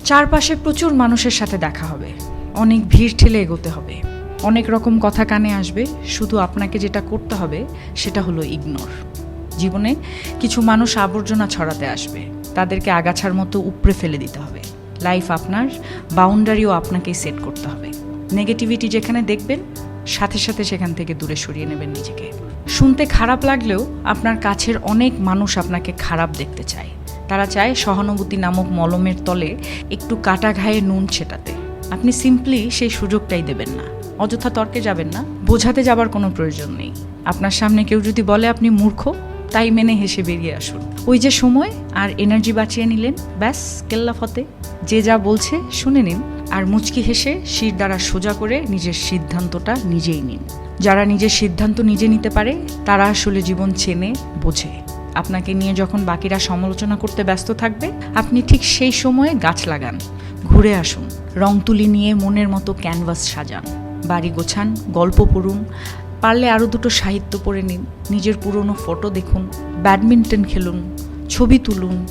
চারপাশে প্রচুর মানুষের সাথে দেখা হবে, অনেক ভিড় ঠেলে এগোতে হবে, অনেক রকম কথা কানে আসবে। শুধু আপনাকে যেটা করতে হবে সেটা হলো ইগনোর। জীবনে কিছু মানুষ আবর্জনা ছড়াতে আসবে, তাদেরকে আগাছার মতো উপড়ে ফেলে দিতে হবে। লাইফ আপনার, বাউন্ডারিও আপনাকেই সেট করতে হবে। নেগেটিভিটি যেখানে দেখবেন সাথে সাথে সেখান থেকে দূরে সরিয়ে নেবেন নিজেকে। শুনতে খারাপ লাগলেও আপনার কাছের অনেক মানুষ আপনাকে খারাপ দেখতে চায়। তারা চায় সহানুভূতি নামক মলমের তলে একটু কাটা ঘায়ে নুন ছেটাতে। আপনি সিম্পলি সেই সুযোগটাই দেবেন না। অযথা তর্কে যাবেন না, বোঝাতে যাবার কোনো প্রয়োজন নেই। আপনার সামনে কেউ যদি বলে আপনি মূর্খ, তাই মেনে হেসে বেরিয়ে আসুন। ওই যে সময় আর এনার্জি বাঁচিয়ে নিলেন, ব্যাস কেল্লা ফতে। যে যা বলছে শুনে নিন, আর মুচকি হেসে শির দ্বারা সোজা করে নিজের সিদ্ধান্তটা নিজেই নিন। যারা নিজের সিদ্ধান্ত নিজে নিতে পারে তারা আসলে জীবন চেনে, বোঝে। আপনাকে নিয়ে যখন বাকিরা সমালোচনা করতে ব্যস্ত থাকবে, আপনি ঠিক সেই সময়ে গাছ লাগান, ঘুরে আসুন, রং তুলি নিয়ে মনের মতো ক্যানভাস সাজান, বাড়ি গোছান, গল্প পড়ুন, পারলে আরও দুটো সাহিত্য পড়ে নিন, নিজের পুরনো ফটো দেখুন, ব্যাডমিন্টন খেলুন, ছবি তুলুন।